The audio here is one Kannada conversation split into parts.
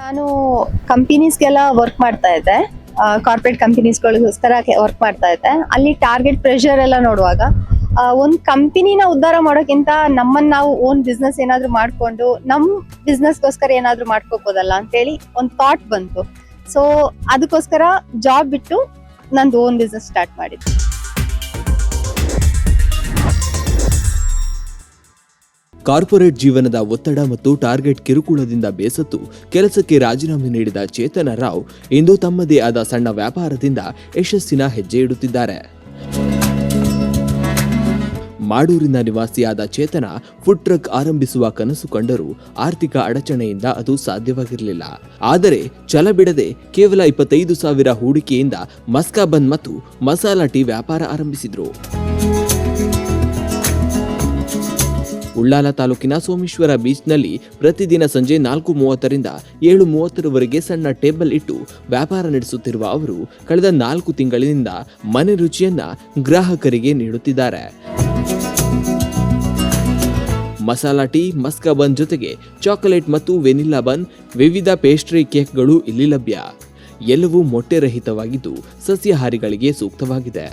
ನಾನು ಕಂಪನೀಸ್ಗೆಲ್ಲ ವರ್ಕ್ ಮಾಡ್ತಾ ಇದ್ದೆ. ಕಾರ್ಪೊರೇಟ್ ಕಂಪನೀಸ್ಗಳಿಗೋಸ್ಕರ ವರ್ಕ್ ಮಾಡ್ತಾ ಇದ್ದೆ. ಅಲ್ಲಿ ಟಾರ್ಗೆಟ್ ಪ್ರೆಷರ್ ಎಲ್ಲ ನೋಡುವಾಗ ಒಂದು ಕಂಪನಿನ ಉದ್ಧಾರ ಮಾಡೋಕ್ಕಿಂತ ನಮ್ಮನ್ನ ನಾವು ಓನ್ ಬಿಸ್ನೆಸ್ ಏನಾದ್ರು ಮಾಡ್ಕೊಂಡು ನಮ್ ಬಿಸ್ನೆಸ್ಗೋಸ್ಕರ ಏನಾದ್ರು ಮಾಡ್ಕೋಬೋದಲ್ಲ ಅಂತೇಳಿ ಒಂದು ಥಾಟ್ ಬಂತು. ಸೊ ಅದಕ್ಕೋಸ್ಕರ ಜಾಬ್ ಬಿಟ್ಟು ನಂದು ಓನ್ ಬಿಸ್ನೆಸ್ ಸ್ಟಾರ್ಟ್ ಮಾಡಿದ್ದೆ. ಕಾರ್ಪೊರೇಟ್ ಜೀವನದ ಒತ್ತಡ ಮತ್ತು ಟಾರ್ಗೆಟ್ ಕಿರುಕುಳದಿಂದ ಬೇಸತ್ತು ಕೆಲಸಕ್ಕೆ ರಾಜೀನಾಮೆ ನೀಡಿದ ಚೇತನ ರಾವ್ ಇಂದು ತಮ್ಮದೇ ಆದ ಸಣ್ಣ ವ್ಯಾಪಾರದಿಂದ ಯಶಸ್ಸಿನ ಹೆಜ್ಜೆ ಇಡುತ್ತಿದ್ದಾರೆ. ಮಾಡೂರಿನ ನಿವಾಸಿಯಾದ ಚೇತನ ಫುಡ್ ಟ್ರಕ್ ಆರಂಭಿಸುವ ಕನಸು ಕಂಡರೂ ಆರ್ಥಿಕ ಅಡಚಣೆಯಿಂದ ಅದು ಸಾಧ್ಯವಾಗಿರಲಿಲ್ಲ. ಆದರೆ ಛಲ ಬಿಡದೆ ಕೇವಲ 25,000 ಹೂಡಿಕೆಯಿಂದ ಮಸ್ಕಾ ಬನ್ ಮತ್ತು ಮಸಾಲಾ ಟೀ ವ್ಯಾಪಾರ ಆರಂಭಿಸಿದ್ರು. ಉಳ್ಳಾಲ ತಾಲೂಕಿನ ಸೋಮೇಶ್ವರ ಬೀಚ್ನಲ್ಲಿ ಪ್ರತಿದಿನ ಸಂಜೆ 4:30ರಿಂದ 7:30ರವರೆಗೆ ಸಣ್ಣ ಟೇಬಲ್ ಇಟ್ಟು ವ್ಯಾಪಾರ ನಡೆಸುತ್ತಿರುವ ಅವರು ಕಳೆದ 4 ತಿಂಗಳಿನಿಂದ ಮನೆ ರುಚಿಯನ್ನ ಗ್ರಾಹಕರಿಗೆ ನೀಡುತ್ತಿದ್ದಾರೆ. ಮಸಾಲಾ ಟೀ, ಮಸ್ಕಾ ಬನ್ ಜೊತೆಗೆ ಚಾಕೊಲೇಟ್ ಮತ್ತು ವೆನಿಲ್ಲಾ ಬನ್, ವಿವಿಧ ಪೇಸ್ಟ್ರಿ ಕೇಕ್ಗಳು ಇಲ್ಲಿ ಲಭ್ಯ. ಎಲ್ಲವೂ ಮೊಟ್ಟೆರಹಿತವಾಗಿದ್ದು ಸಸ್ಯಾಹಾರಿಗಳಿಗೆ ಸೂಕ್ತವಾಗಿದೆ.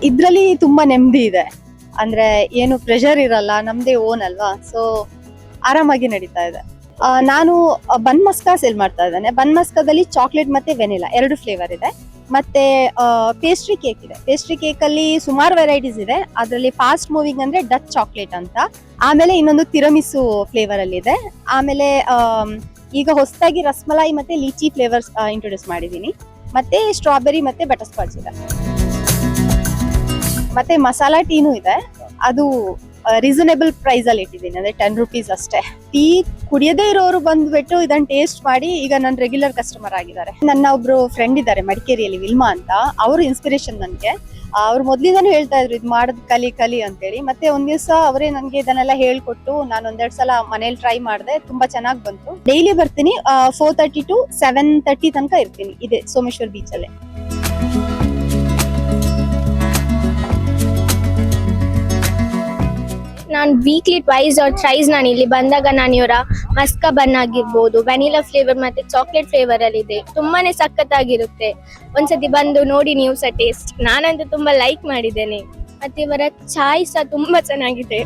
ಇದ್ರಲ್ಲಿ ತುಂಬಾ ನೆಮ್ಮದಿ ಇದೆ. ಅಂದ್ರೆ ಏನು ಪ್ರೆಷರ್ ಇರಲ್ಲ, ನಮ್ದೇ ಓನ್ ಅಲ್ವಾ, ಸೊ ಆರಾಮಾಗಿ ನಡೀತಾ ಇದೆ. ನಾನು ಬನ್ ಮಸ್ಕಾ ಸೇಲ್ ಮಾಡ್ತಾ ಇದ್ದೇನೆ. ಬನ್ ಮಸ್ಕಾದಲ್ಲಿ ಚಾಕ್ಲೇಟ್ ಮತ್ತೆ ವೆನಿಲಾ 2 ಫ್ಲೇವರ್ ಇದೆ. ಮತ್ತೆ ಪೇಸ್ಟ್ರಿ ಕೇಕ್ ಇದೆ. ಪೇಸ್ಟ್ರಿ ಕೇಕ್ ಅಲ್ಲಿ ಸುಮಾರು ವೆರೈಟೀಸ್ ಇದೆ. ಅದರಲ್ಲಿ ಫಾಸ್ಟ್ ಮೂವಿಂಗ್ ಅಂದ್ರೆ ಡಚ್ ಚಾಕ್ಲೇಟ್ ಅಂತ. ಆಮೇಲೆ ಇನ್ನೊಂದು ತಿರಮಿಸು ಫ್ಲೇವರ್ ಅಲ್ಲಿ ಇದೆ. ಆಮೇಲೆ ಈಗ ಹೊಸದಾಗಿ ರಸ್ಮಲೈ ಮತ್ತೆ ಲೀಚಿ ಫ್ಲೇವರ್ಸ್ ಇಂಟ್ರೊಡ್ಯೂಸ್ ಮಾಡಿದೀನಿ. ಮತ್ತೆ ಸ್ಟ್ರಾಬೆರಿ ಮತ್ತೆ ಬಟರ್ ಸ್ಕಾಚ್ ಇದೆ. ಮತ್ತೆ ಮಸಾಲಾ ಟೀನು ಇದೆ. ಅದು ರೀಸನೇಬಲ್ ಪ್ರೈಸ್ ಅಲ್ಲಿ ಇಟ್ಟಿದ್ದೀನಿ, ಅಂದ್ರೆ 10 ರೂಪೀಸ್ ಅಷ್ಟೇ. ಟೀ ಕುಡಿಯದೇ ಇರೋರು ಬಂದ್ಬಿಟ್ಟು ಇದನ್ನ ಟೇಸ್ಟ್ ಮಾಡಿ ಈಗ ನನ್ನ ರೆಗ್ಯುಲರ್ ಕಸ್ಟಮರ್ ಆಗಿದ್ದಾರೆ. ನನ್ನ ಒಬ್ರು ಫ್ರೆಂಡ್ ಇದ್ದಾರೆ ಮಡಿಕೇರಿಯಲ್ಲಿ, ವಿಲ್ಮಾ ಅಂತ. ಅವರು ಇನ್ಸ್ಪಿರೇಷನ್ ನನ್ಗೆ. ಅವ್ರು ಮೊದ್ಲಿಂದಾನು ಹೇಳ್ತಾ ಇದ್ರು ಇದು ಮಾಡೋದ್ ಕಲಿ ಅಂತೇಳಿ. ಮತ್ತೆ ಒಂದ್ ದಿವಸ ಅವರೇ ನನ್ಗೆ ಇದನ್ನೆಲ್ಲ ಹೇಳ್ಕೊಟ್ಟು ನಾನು 1-2 ಸಲ ಮನೇಲಿ ಟ್ರೈ ಮಾಡಿದೆ. ತುಂಬಾ ಚೆನ್ನಾಗಿ ಬಂತು. ಡೈಲಿ ಬರ್ತೀನಿ. 4:30 to 7:30 ತನಕ ಇರ್ತೀನಿ ಇದೆ ಸೋಮೇಶ್ವರ್ ಬೀಚ್ ಅಲ್ಲೇ. ನಾನು ವೀಕ್ಲಿ ಟ್ವೈಸ್ ಆರ್ ಥ್ರೈಸ್ ನಾನು ಇಲ್ಲಿ ಬಂದಾಗ ನಾನು ಇವರ ಮಸ್ಕಾ ಬನ್ ಆಗಿರ್ಬೋದು, ವೆನಿಲಾ ಫ್ಲೇವರ್ ಮತ್ತೆ ಚಾಕ್ಲೇಟ್ ಫ್ಲೇವರ್ ಅಲ್ಲಿ ಇದೆ. ತುಂಬಾನೇ ಸಖತ್ತಾಗಿರುತ್ತೆ. ಒಂದ್ಸತಿ ಬಂದು ನೋಡಿ ನೀವು ಸಹ ಟೇಸ್ಟ್. ನಾನಂತೂ ತುಂಬಾ ಲೈಕ್ ಮಾಡಿದ್ದೇನೆ. ಮತ್ತೆ ಇವರ ಚಾಯ್ ಸಹ ತುಂಬಾ ಚೆನ್ನಾಗಿದೆ.